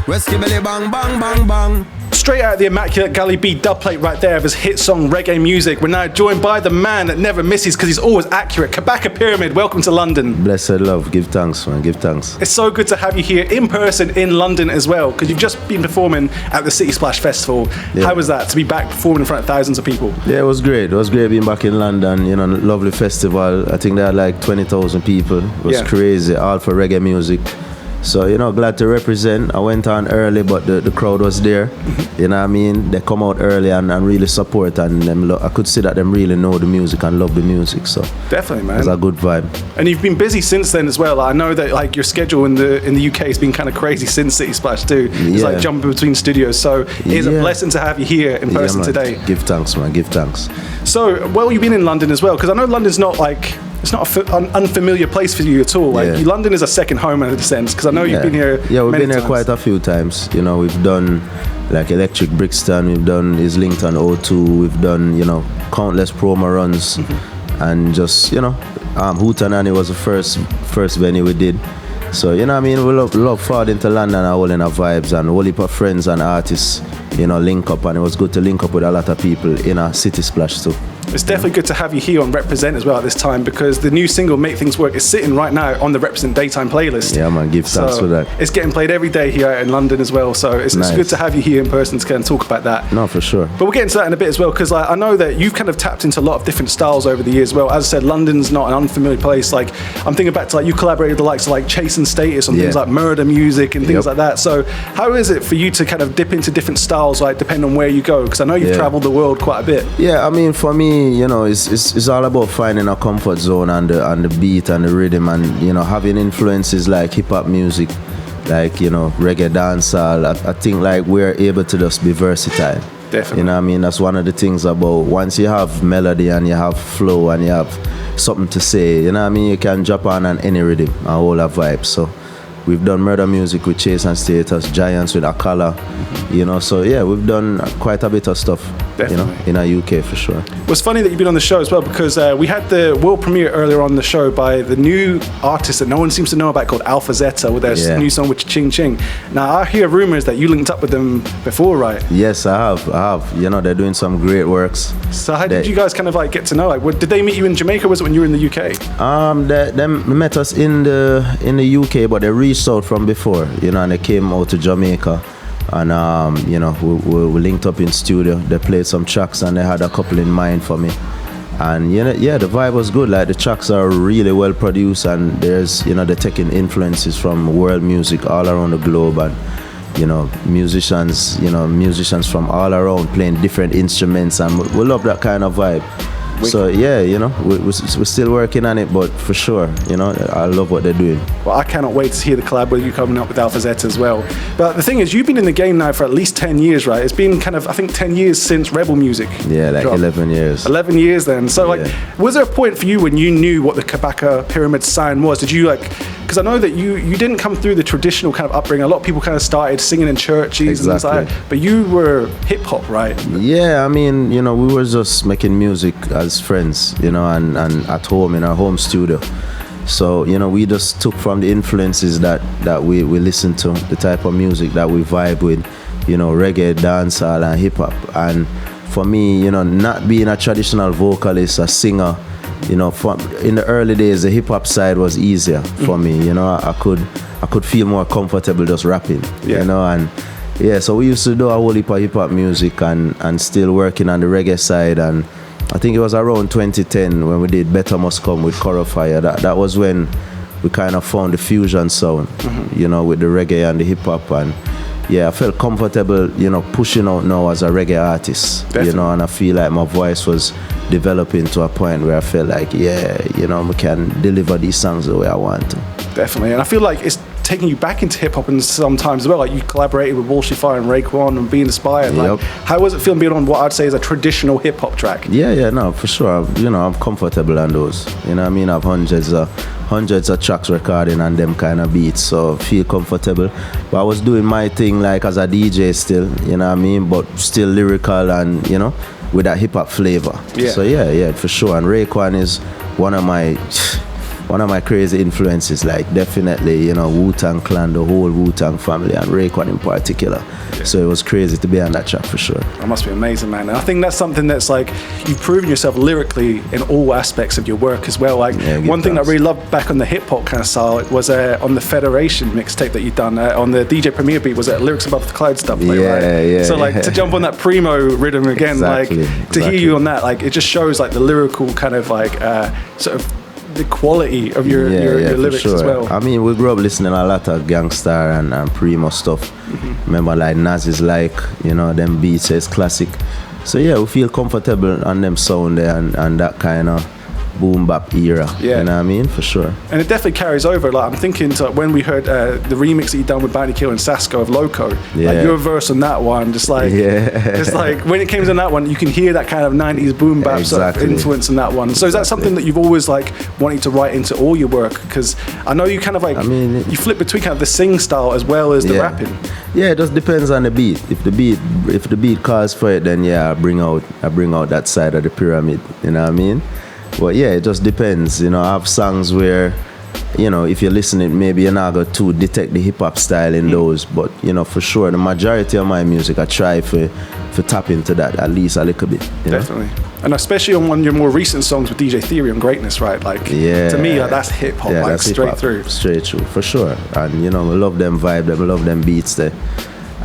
Whiskey belly bang bang bang bang. Straight out of the Immaculate Gully B dubplate right there of his hit song Reggae Music. We're now joined by the man that never misses because he's always accurate. Kabaka Pyramid, welcome to London. Blessed love, give thanks, man, give thanks. It's so good to have you here in person in London as well, because you've just been performing at the City Splash Festival. Yeah. How was that to be back performing in front of thousands of people? Yeah, it was great. It was great being back in London. You know, lovely festival. I think there had like 20,000 people. It was crazy, all for reggae music. So, you know, glad to represent. I went on early, but the crowd was there. You know what I mean? They come out early and really support, and I could see that them really know the music and love the music. So definitely, man, it's a good vibe. And you've been busy since then as well. I know that like your schedule in the UK has been kind of crazy since City Splash too. It's like jumping between studios. So it's a blessing to have you here in person today. Give thanks, man. Give thanks. So, well, you've been in London as well, because I know London's not like. It's not an unfamiliar place for you at all. Like London is a second home in a sense, because I know you've been here. Yeah, we've been here quite a few times. You know, we've done like Electric Brixton, we've done Islington O2, we've done, you know, countless promo runs, and just, you know, Hootenanny was the first venue we did. So, you know what I mean, we love forward into London and all in our vibes, and a whole heap of friends and artists, you know, link up, and it was good to link up with a lot of people in a City Splash too. It's definitely good to have you here on Reprezent as well at this time, because the new single Make Things Work is sitting right now on the Reprezent Daytime playlist. Yeah, man, give thanks for that. It's getting played every day here in London as well, so it's good to have you here in person to kind of talk about that. No, for sure. But we'll get into that in a bit as well, because I know that you've kind of tapped into a lot of different styles over the years as well. As I said, London's not an unfamiliar place. Like, I'm thinking back to like you collaborated with the likes of like Chase and Status on things like murder music and things like that. So how is it for you to kind of dip into different styles, like depending on where you go? Because I know you've traveled the world quite a bit. Yeah, I mean, for me, you know, it's all about finding a comfort zone and the beat and the rhythm, and, you know, having influences like hip-hop music, like, you know, reggae, dancehall. I think like we're able to just be versatile. Definitely. You know what I mean? That's one of the things about once you have melody and you have flow and you have something to say, you know what I mean? You can drop on any rhythm and hold a vibe. So we've done murder music with Chase and Status, Giants with Akala, you know, so yeah, we've done quite a bit of stuff, definitely, you know, in the UK for sure. Well, it's funny that you've been on the show as well, because we had the world premiere earlier on the show by the new artist that no one seems to know about called Alpha Zeta with their new song, which Ching Ching. Now, I hear rumors that you linked up with them before, right? Yes, I have. You know, they're doing some great works. So how did you guys kind of like get to know? Like, did they meet you in Jamaica, or was it when you were in the UK? They met us in the UK, but they reached out from before, you know, and they came out to Jamaica, and you know, we linked up in studio. They played some tracks and they had a couple in mind for me, and you know, the vibe was good. Like, the tracks are really well produced, and there's, you know, they're taking influences from world music all around the globe, and, you know, musicians from all around playing different instruments, and we love that kind of vibe. So yeah, you know, we're still working on it, but for sure, you know, I love what they're doing. Well, I cannot wait to hear the collab with you coming up with Alpha Zeta as well. But the thing is, you've been in the game now for at least 10 years, right? It's been kind of, I think, 10 years since Rebel Music. Yeah, like dropped. 11 years. 11 years then. So like, was there a point for you when you knew what the Kabaka Pyramid sound was? Did you like, because I know that you didn't come through the traditional kind of upbringing. A lot of people kind of started singing in churches and things like that. But you were hip hop, right? Yeah, I mean, you know, we were just making music as friends, you know, and at home in our home studio. So, you know, we just took from the influences that we listened to, the type of music that we vibe with, you know, reggae, dancehall, and hip hop. And for me, you know, not being a traditional vocalist, a singer, you know, in the early days, the hip hop side was easier for me. You know, I could feel more comfortable just rapping. You know, and so we used to do a whole heap of hip hop music and still working on the reggae side. And I think it was around 2010 when we did Better Must Come with Coro Fire. That was when we kind of found the fusion sound, you know, with the reggae and the hip hop. And I felt comfortable, you know, pushing out now as a reggae artist. Definitely. You know, and I feel like my voice was developing to a point where I felt like, you know, we can deliver these songs the way I want to. Definitely. And I feel like it's taking you back into hip hop and sometimes as well. Like, you collaborated with Walshy Fire and Raekwon and Be Inspired. Like, how was it feeling being on what I'd say is a traditional hip hop track? No, for sure. You know, I'm comfortable on those. You know what I mean? I have hundreds of tracks recording on them kind of beats, so feel comfortable. But I was doing my thing like as a DJ still, you know what I mean? But still lyrical and, you know, with that hip hop flavor. So yeah, for sure. And Raekwon is one of my one of my crazy influences, like definitely, you know, Wu-Tang Clan, the whole Wu-Tang family, and Raekwon in particular. Yeah. So it was crazy to be on that track for sure. That must be amazing, man. And I think that's something that's like, you've proven yourself lyrically in all aspects of your work as well. Like one thing that I really loved back on the hip hop kind of style was on the Federation mixtape that you'd done on the DJ Premier beat, was lyrics above the clouds stuff, like, right? Yeah. So like to jump on that primo rhythm again, to hear you on that, like it just shows like the lyrical kind of like sort of the quality of your lyrics sure. as well. I mean, we grew up listening a lot of gangster and primo stuff. Mm-hmm. Remember, like Nas is like, you know, them beats is classic. So yeah, we feel comfortable on them sound there and that kind of boom bap era. Yeah. You know what I mean? For sure. And it definitely carries over. Like I'm thinking to when we heard the remix that you done with Bounty Killer and Sasko of Loco, like your verse on that one, just like when it came to that one, you can hear that kind of 90s boom bap sort of influence in that one. So is that something that you've always like wanted to write into all your work? Because I know you kind of like, you flip between kind of the sing style as well as the rapping. Yeah, it just depends on the beat. If the beat calls for it, then I bring out that side of the pyramid. You know what I mean? But yeah, it just depends. You know, I have songs where, you know, if you're listening, maybe you're not going to detect the hip hop style in those. But, you know, for sure, the majority of my music, I try for tap into that at least a little bit. Definitely. And especially on one of your more recent songs with DJ Theory on Greatness, right? Like, to me, like, that's hip hop, like straight hip-hop, through. Straight through, for sure. And, you know, we love them vibe, we love them beats there.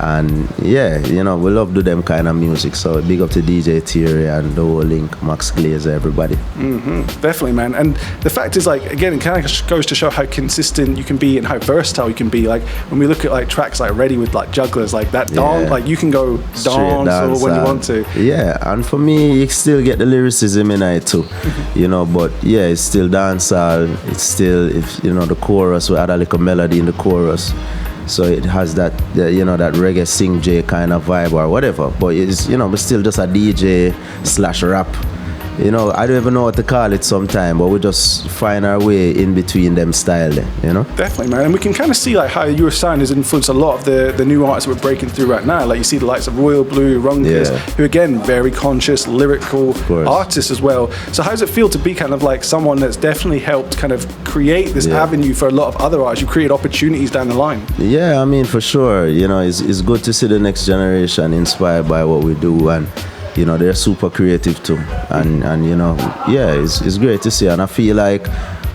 And yeah, you know, we love do them kind of music. So big up to DJ Theory and the whole Link, Max Glazer, everybody. Mm-hmm. Definitely, man. And the fact is, like, again, it kind of goes to show how consistent you can be and how versatile you can be. Like when we look at like tracks like Ready with like Jugglers, like that dance, like you can go dance or when you want to. Yeah, and for me, you still get the lyricism in it too, you know. But yeah, it's still dancehall. It's still, if you know, the chorus. We add a little melody in the chorus. So it has that, you know, that reggae sing J kind of vibe or whatever. But it's, you know, we're still just a DJ / rap. You know, I don't even know what to call it sometime, but we just find our way in between them style there, you know? Definitely, man. And we can kind of see like how your sound has influenced a lot of the new artists that we're breaking through right now. Like you see the likes of Royal Blue, Runkers, who again, very conscious, lyrical artists as well. So how does it feel to be kind of like someone that's definitely helped kind of create this avenue for a lot of other artists? You create opportunities down the line. Yeah, I mean, for sure. You know, it's good to see the next generation inspired by what we do, and you know, they're super creative too. And you know, it's great to see. And I feel like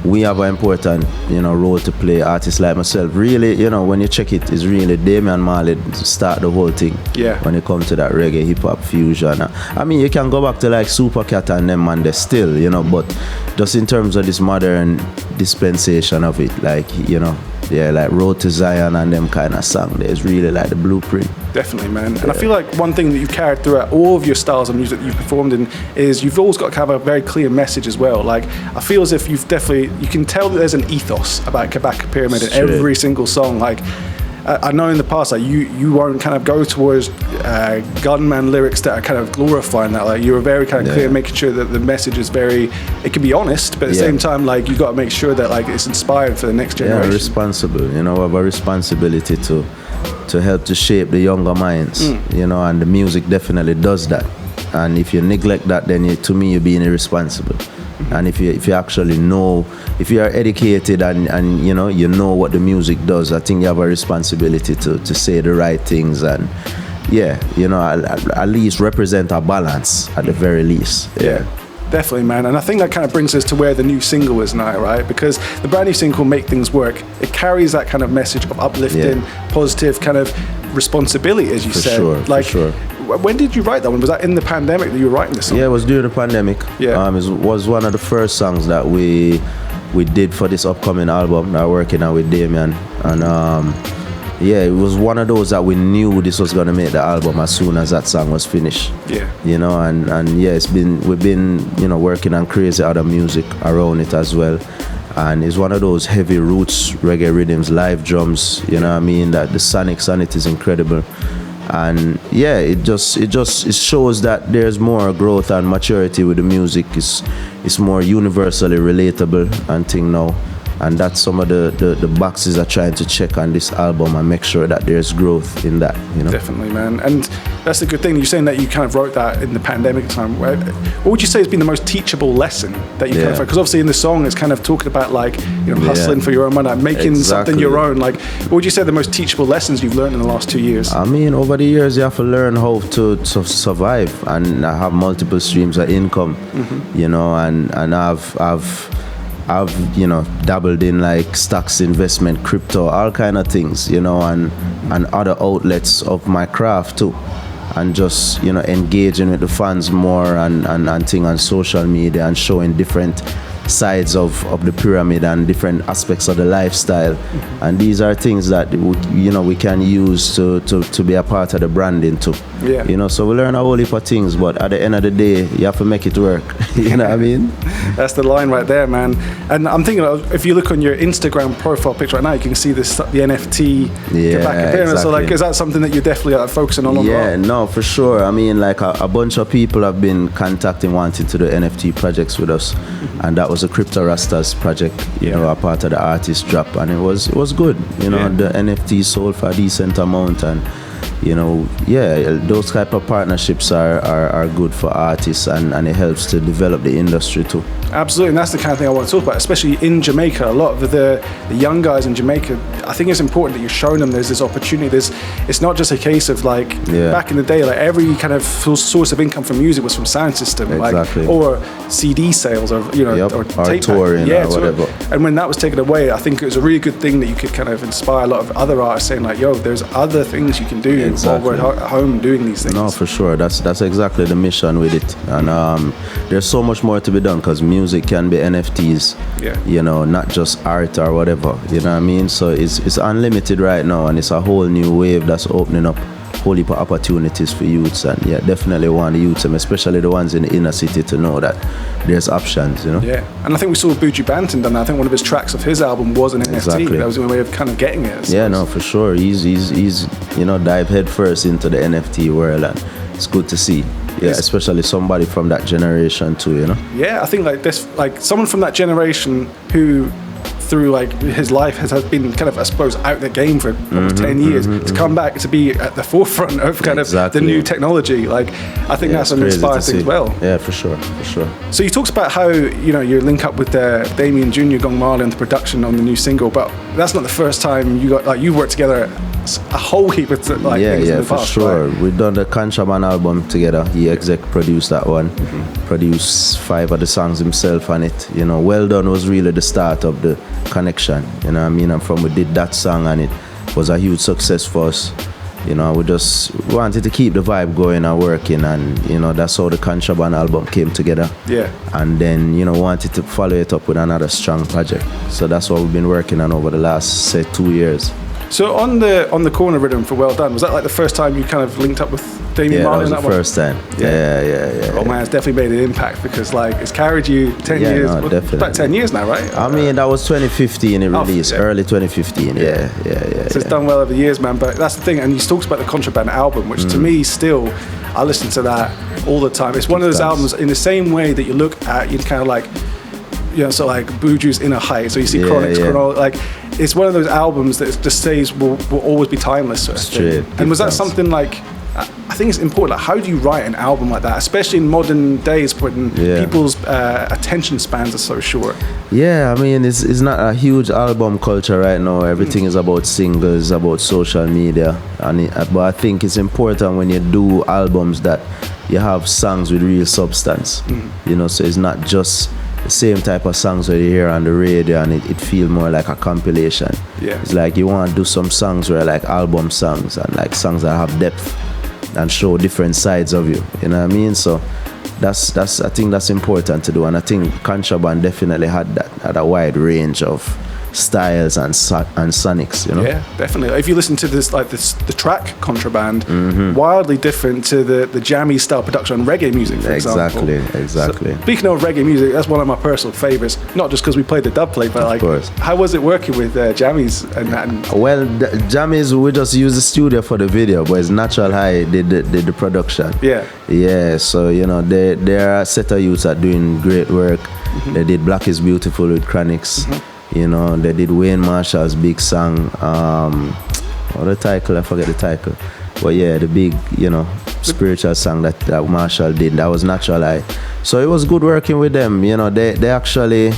we have an important, you know, role to play. Artists like myself, really, you know, when you check it, it's really Damian Marley start the whole thing. Yeah. When it comes to that reggae, hip hop fusion. I mean, you can go back to like Supercat and them, and they're still, you know, but just in terms of this modern dispensation of it, like, you know, like Road to Zion and them kind of song, there's really like the blueprint. Definitely, man. And I feel like one thing that you've carried throughout all of your styles of music that you've performed in is you've always got to have a very clear message as well. Like, I feel as if you can tell that there's an ethos about Kabaka Pyramid in every single song. Like, I know in the past, like you won't kind of go towards gunman lyrics that are kind of glorifying that. Like, you were very kind of clear, making sure that the message is it can be honest, but at the same time, like, you got to make sure that like it's inspired for the next generation. Yeah, responsible. You know, we have a responsibility to help to shape the younger minds. You know, and the music definitely does that. And if you neglect that, then to me, you're being irresponsible. And if you actually know, if you are educated and you know what the music does, I think you have a responsibility to say the right things and you know, at least represent a balance at the very least. Yeah. Definitely, man. And I think that kind of brings us to where the new single is now, right? Because the brand new single, Make Things Work, it carries that kind of message of uplifting, positive kind of responsibility, as you said. For sure. When did you write that one? Was that in the pandemic that you were writing this song? Yeah, it was during the pandemic. Yeah. It was one of the first songs that we did for this upcoming album that we're working on with Damian. And it was one of those that we knew this was gonna make the album as soon as that song was finished. Yeah. You know, and we've been, you know, working on crazy other music around it as well. And it's one of those heavy roots reggae rhythms, live drums, you know what I mean, that the sonics on it is incredible. And it shows that there's more growth and maturity with the music. It's more universally relatable and thing now. And that's some of the boxes I'm trying to check on this album and make sure that there's growth in that, you know? Definitely, man. And that's the good thing. You're saying that you kind of wrote that in the pandemic time. What would you say has been the most teachable lesson that you kind of, because obviously in the song it's kind of talking about like, you know, hustling for your own money, making something your own. Like, what would you say are the most teachable lessons you've learned in the last 2 years? I mean, over the years you have to learn how to survive and have multiple streams of income, you know, and I've you know, dabbled in like stocks, investment, crypto, all kind of things, you know, and other outlets of my craft too, and just, you know, engaging with the fans more and thing on social media and showing different sides of the pyramid and different aspects of the lifestyle. And these are things that you know, we can use to be a part of the branding too. Yeah. You know, so we learn a whole heap of things, but at the end of the day, you have to make it work. You know what I mean? That's the line right there, man. And I'm thinking if you look on your Instagram profile picture right now, you can see the NFT Kabaka Pyramid. Exactly. So like, is that something that you're definitely focusing on? Yeah, no, for sure. I mean, like a bunch of people have been contacting, wanting to do NFT projects with us, and that was a Crypto Rastas project, you know, a part of the artist drop, and it was good. You know, the NFT sold for a decent amount, and you know, those type of partnerships are good for artists, and it helps to develop the industry too. Absolutely, and that's the kind of thing I want to talk about, especially in Jamaica. A lot of the young guys in Jamaica, I think it's important that you're showing them there's this opportunity. It's not just a case of like, back in the day, like every kind of source of income from music was from sound system, like, or CD sales, or, you know, or tape touring, or whatever. And when that was taken away, I think it was a really good thing that you could kind of inspire a lot of other artists, saying like, yo, there's other things you can do while we're at home doing these things. No, for sure. That's exactly the mission with it. And there's so much more to be done, because music can be NFTs, you know, not just art or whatever, you know what I mean? So it's unlimited right now, and it's a whole new wave that's opening up whole heap of opportunities for youths, and definitely want the youths, and especially the ones in the inner city, to know that there's options, you know. Yeah, and I think we saw Buju Banton done that. I think one of his tracks of his album was an NFT. That was the way of kind of getting it. Yeah, no, for sure. He's you know, dive head first into the NFT world, and it's good to see. Yeah, especially somebody from that generation too, you know. Yeah, I think like this, like someone from that generation who, through like his life, has been kind of, I suppose, out the game for almost 10 years, to come back to be at the forefront of kind of the new technology. Like, I think that's an inspiring thing as well. Yeah, for sure. So you talked about how, you know, you link up with Damian Jr Gong Marley on the production on the new single, but that's not the first time you worked together a whole heap of things in the past, sure. Right? We've done the Contraband album together. He exec produced that one, produced 5 of the songs himself on it. You know, Well Done was really the start of the connection. You know what I mean? And we did that song, and it was a huge success for us. You know, we just wanted to keep the vibe going and working, and you know, that's how the Contraband album came together. Yeah. And then, you know, wanted to follow it up with another strong project. So that's what we've been working on over the last, say, 2 years. So on the corner rhythm for Well Done, was that like the first time you kind of linked up with Damian Marley? Yeah, that was the first time. Yeah. Oh man, it's definitely made an impact, because like it's carried you 10 years. No, definitely. About 10 years now, right? I mean, that was 2015 it released, early 2015. Yeah. So it's done well over the years, man. But that's the thing, and you talked about the Contraband album, which to me still, I listen to that all the time. It's one of those albums, in the same way that you look at, you kind of like, you know, so like Buju's Inner Height, so you see Chronic's like, it's one of those albums that just says will always be timeless. Straight. And was that something like, I think it's important, like, how do you write an album like that, especially in modern days when people's attention spans are so short? Yeah, I mean, it's not a huge album culture right now. Everything is about singles, about social media, but I think it's important when you do albums that you have songs with real substance. You know, so it's not just the same type of songs that you hear on the radio, and it feel more like a compilation. Yeah. It's like you want to do some songs where like album songs, and like songs that have depth and show different sides of you. You know what I mean? So that's I think that's important to do, and I think Contraband definitely had a wide range of styles and sonics, you know. Yeah, definitely. If you listen to the track Contraband, wildly different to the jammy style production on reggae music, for example. Exactly. So, speaking of reggae music, that's one of my personal favorites. Not just because we played the dub plate, but like, how was it working with jammies and that? Well, jammies, we just use the studio for the video, but it's Natural High did the production. Yeah. So you know, they are a set of youths that doing great work. They did Black is Beautiful with Chronics. You know, they did Wayne Marshall's big song. What the title? I forget the title. But yeah, the big, you know, spiritual song that Marshall did. That was Natural Eye. So it was good working with them. You know, they actually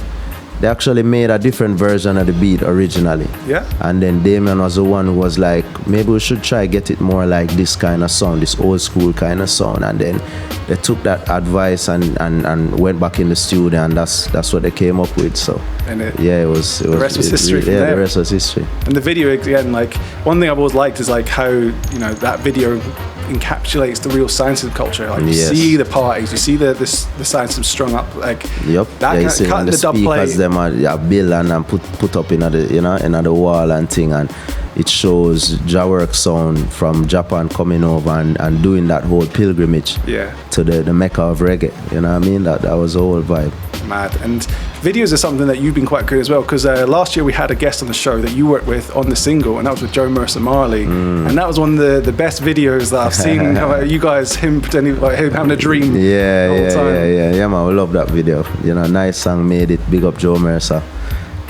made a different version of the beat originally. Yeah. And then Damian was the one who was like, maybe we should try get it more like this kind of sound, this old school kind of sound. And then they took that advice and went back in the studio, and that's what they came up with. So it was the rest was history. The rest was history. And the video again, like one thing I've always liked is like how, you know, that video encapsulates the real science of culture. Like you see the parties, you see the science of strung up, like that you see cut the dub play. Them are built and put up in the wall and thing, and it shows Jawork sound from Japan coming over and doing that whole pilgrimage to the Mecca of reggae. You know what I mean? That was the whole vibe. Mad. And videos are something that you've been quite good as well, because last year we had a guest on the show that you worked with on the single, and that was with Joe Mercer Marley, and that was one of the best videos that I've seen. You guys, him pretending like him having a dream. Yeah, man, we love that video. You know, nice song, made it. Big up Joe Mercer.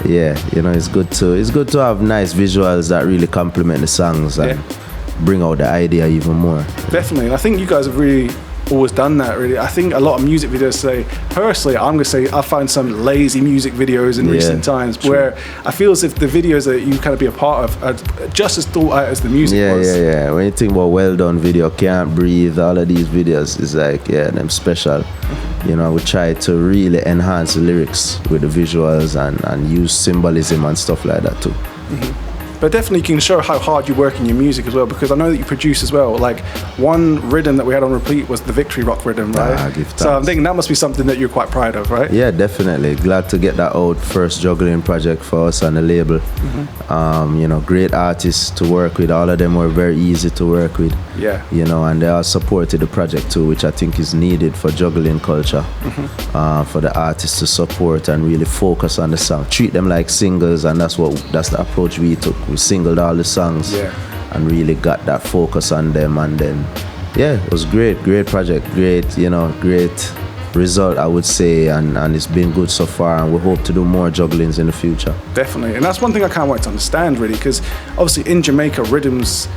Yeah, you know, it's good to have nice visuals that really complement the songs and bring out the idea even more. Definitely, and I think you guys have really always done that, really. I think a lot of music videos say, personally, I'm going to say I find some lazy music videos in recent times where I feel as if the videos that you kind of be a part of are just as thought out as the music was. Yeah. When you think about well done video, Can't Breathe, all of these videos is like, them special. You know, we try to really enhance the lyrics with the visuals and use symbolism and stuff like that too. But definitely can show how hard you work in your music as well, because I know that you produce as well. Like one rhythm that we had on repeat was the Victory Rock rhythm, right? So I'm thinking that must be something that you're quite proud of, right? Yeah, definitely. Glad to get that out. First juggling project for us on the label. You know, great artists to work with. All of them were very easy to work with. Yeah. You know, and they all supported the project too, which I think is needed for juggling culture. For the artists to support and really focus on the song. Treat them like singles, and that's the approach we took. We singled all the songs and really got that focus on them, and then it was great project, great result, I would say, and it's been good so far, and we hope to do more jugglings in the future. Definitely, and that's one thing I can't wait to understand, really, because obviously in Jamaica, rhythms,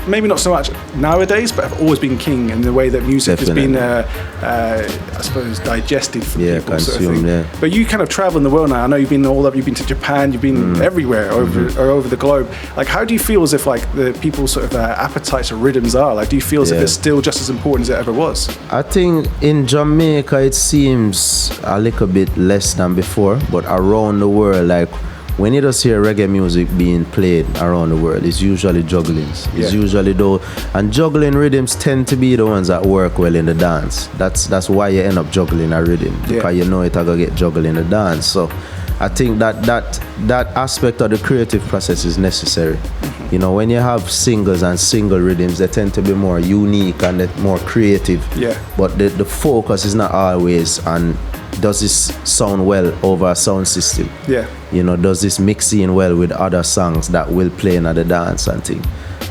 maybe not so much nowadays, but have always been king in the way that music has been, I suppose, digested for people. Consumed, sort of thing. But you kind of travel in the world now. I know you've been you've been to Japan, you've been everywhere over the globe. Like, how do you feel as if like the people's sort of appetites or rhythms are? Like, do you feel as if it's still just as important as it ever was? I think in Jamaica it seems a little bit less than before, but around the world, like, when you just hear reggae music being played around the world, it's usually jugglings. It's usually and juggling rhythms tend to be the ones that work well in the dance. That's why you end up juggling a rhythm, because you know it are gonna get juggled in the dance. So I think that aspect of the creative process is necessary. You know, when you have singles and single rhythms, they tend to be more unique and more creative. But the focus is not always on, does this sound well over a sound system? You know, does this mix in well with other songs that will play in the dance and thing?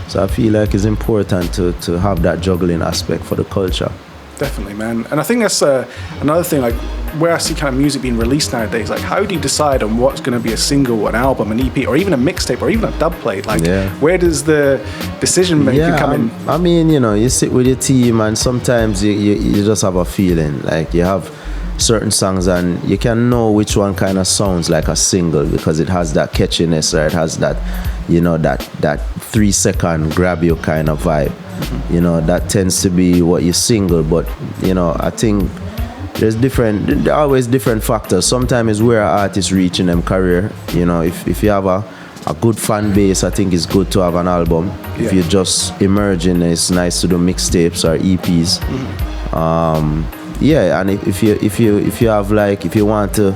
So I feel like it's important to have that juggling aspect for the culture. Definitely, man. And I think that's another thing, like where I see kind of music being released nowadays, like how do you decide on what's going to be a single, an album, an EP, or even a mixtape, or even a dub plate? Like where does the decision making come in? I mean, you know, you sit with your team and sometimes you just have a feeling, like you have certain songs and you can know which one kind of sounds like a single because it has that catchiness, or it has that, you know, that 3-second grab you kind of vibe. You know, that tends to be what you single. But you know, I think there are always different factors. Sometimes it's where an artist reaching them career. You know, if you have a good fan base, I think it's good to have an album. If you're just emerging, it's nice to do mixtapes or EPs. And if you have, like, if you want to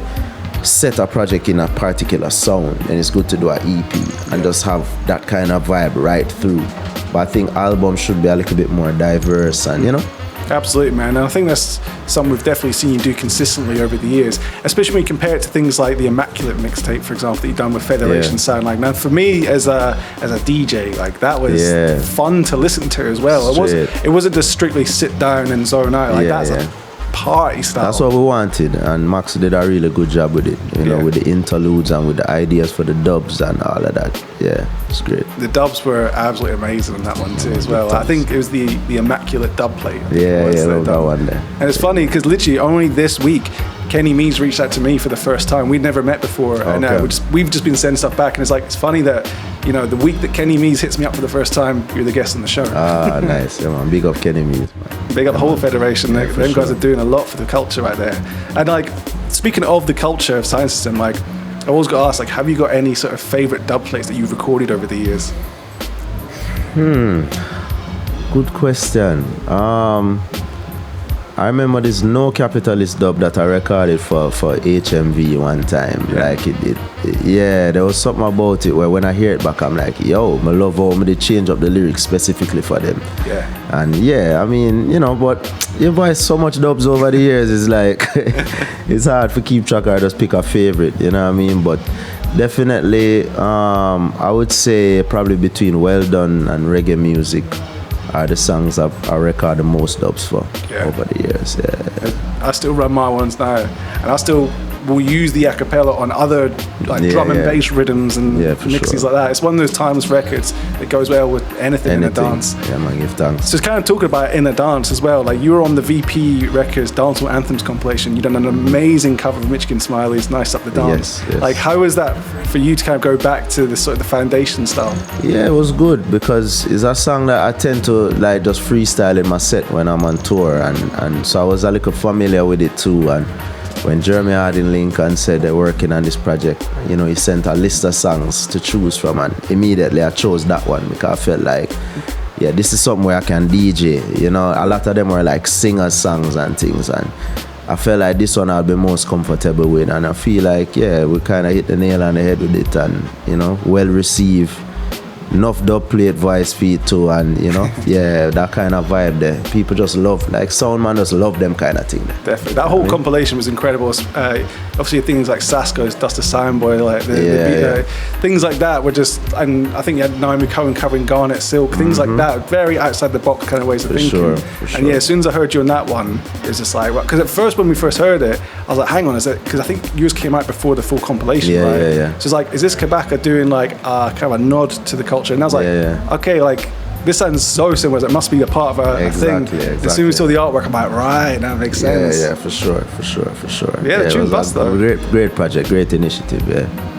set a project in a particular sound, then it's good to do an EP and just have that kind of vibe right through. But I think albums should be a little bit more diverse, and you know. Absolutely, man. And I think that's something we've definitely seen you do consistently over the years, especially when you compare it to things like the Immaculate mixtape, for example, that you've done with Federation Sound. Like, now, for me as a DJ, like, that was fun to listen to as well. It wasn't just strictly sit down and zone out. Like, that's party style. That's what we wanted, and Max did a really good job with it, you know, with the interludes and with the ideas for the dubs and all of that. Yeah, it's great. The dubs were absolutely amazing on that one too as well. I think it was the Immaculate dub plate. Yeah, love that one there. And it's funny because literally only this week Kenny Mees reached out to me for the first time. We'd never met before, and we've just been sending stuff back. And it's funny that, you know, the week that Kenny Mees hits me up for the first time, you're the guest on the show. Ah, nice. Yeah, man. Big up Kenny Mees, man. Big up the whole federation. Them guys are doing a lot for the culture right there. And like, speaking of the culture of Sound System, like, I always got asked, like, have you got any sort of favorite dub plates that you've recorded over the years? Good question. I remember this No Capitalist dub that I recorded for HMV one time. Yeah. Like there was something about it where when I hear it back, I'm like, yo, I love how they change up the lyrics specifically for them. Yeah. And I mean, you know, but you buy so much dubs over the years, it's like, it's hard to keep track or just pick a favorite, you know what I mean? But definitely, I would say probably between Well Done and Reggae Music are the songs I record the most dubs for over the years. Yeah. I still run my ones now, and I still will use the acapella on other drum and bass rhythms and mixes like that. It's one of those timeless records that goes well with anything in a dance. Yeah, man, give thanks. So it's kind of talking about in a dance as well. Like, you were on the VP Records Dancehall Anthems compilation. You've done an amazing cover of Michigan Smiley's Nice Up the Dance. Yes. Like, how was that for you to kind of go back to the sort of the foundation style? Yeah, it was good because it's a song that I tend to like just freestyle in my set when I'm on tour, and so I was a little familiar with it too. And when Jeremy Harding Lincoln said they're working on this project, you know, he sent a list of songs to choose from, and immediately I chose that one because I felt like, yeah, this is something where I can DJ. You know, a lot of them were like singer songs and things, and I felt like this one I'll be most comfortable with, and I feel like, yeah, we kind of hit the nail on the head with it, and, you know, well received. Enough dub plate voice feed too, and you know, that kind of vibe there. People just love, like, Soundman just love them kind of thing. Definitely, that whole compilation was incredible. Obviously, things like Sasko's Dust a Soundboy, like the things like that were just, and I think you had Naomi Cohen covering Garnet Silk, things like that, very outside the box kind of ways of thinking. Sure. And as soon as I heard you on that one, it was just like, because at first when we first heard it, I was like, hang on, is it? Because I think yours came out before the full compilation, right? So it's like, is this Kabaka doing like kind of a nod to the culture? And I was like, okay, like, this sounds so similar. It must be a part of a thing. Exactly. As soon as we saw the artwork, I'm like, right, that makes sense. Yeah, for sure. Yeah, the tune bust though. Great project, great initiative,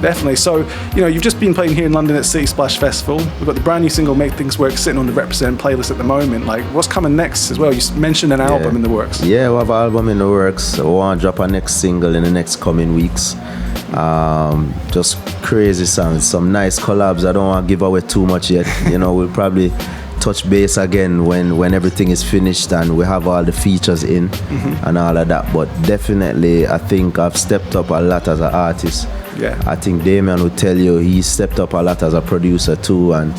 Definitely. So, you know, you've just been playing here in London at City Splash Festival. We've got the brand new single, Make Things Work, sitting on the Reprezent playlist at the moment. Like, what's coming next as well? You mentioned an album in the works. Yeah, we have an album in the works. We want to drop our next single in the next coming weeks. Just crazy songs, some nice collabs. I don't want to give away too much yet. You know, we'll probably touch base again when everything is finished and we have all the features in and all of that. But definitely, I think I've stepped up a lot as an artist. I think Damian would tell you he stepped up a lot as a producer too, and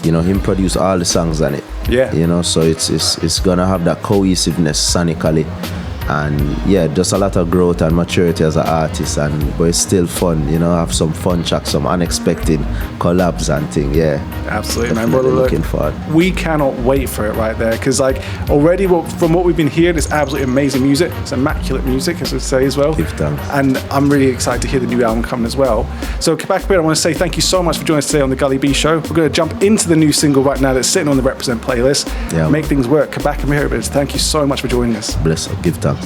you know, him produce all the songs on it. You know, so it's gonna have that cohesiveness sonically. And just a lot of growth and maturity as an artist, but it's still fun, you know, have some fun tracks, some unexpected collabs and things. Absolutely, man. Brother, looking forward. We cannot wait for it right there, because like already from what we've been hearing, it's absolutely amazing music. It's immaculate music, as we say as well. Give thanks. And I'm really excited to hear the new album coming as well. So Kabaka Pyramid, I want to say thank you so much for joining us today on the Gully B Show. We're going to jump into the new single right now that's sitting on the Reprezent playlist. Make Things Work. Kabaka Pyramid, thank you so much for joining us. Bless up. Give thanks.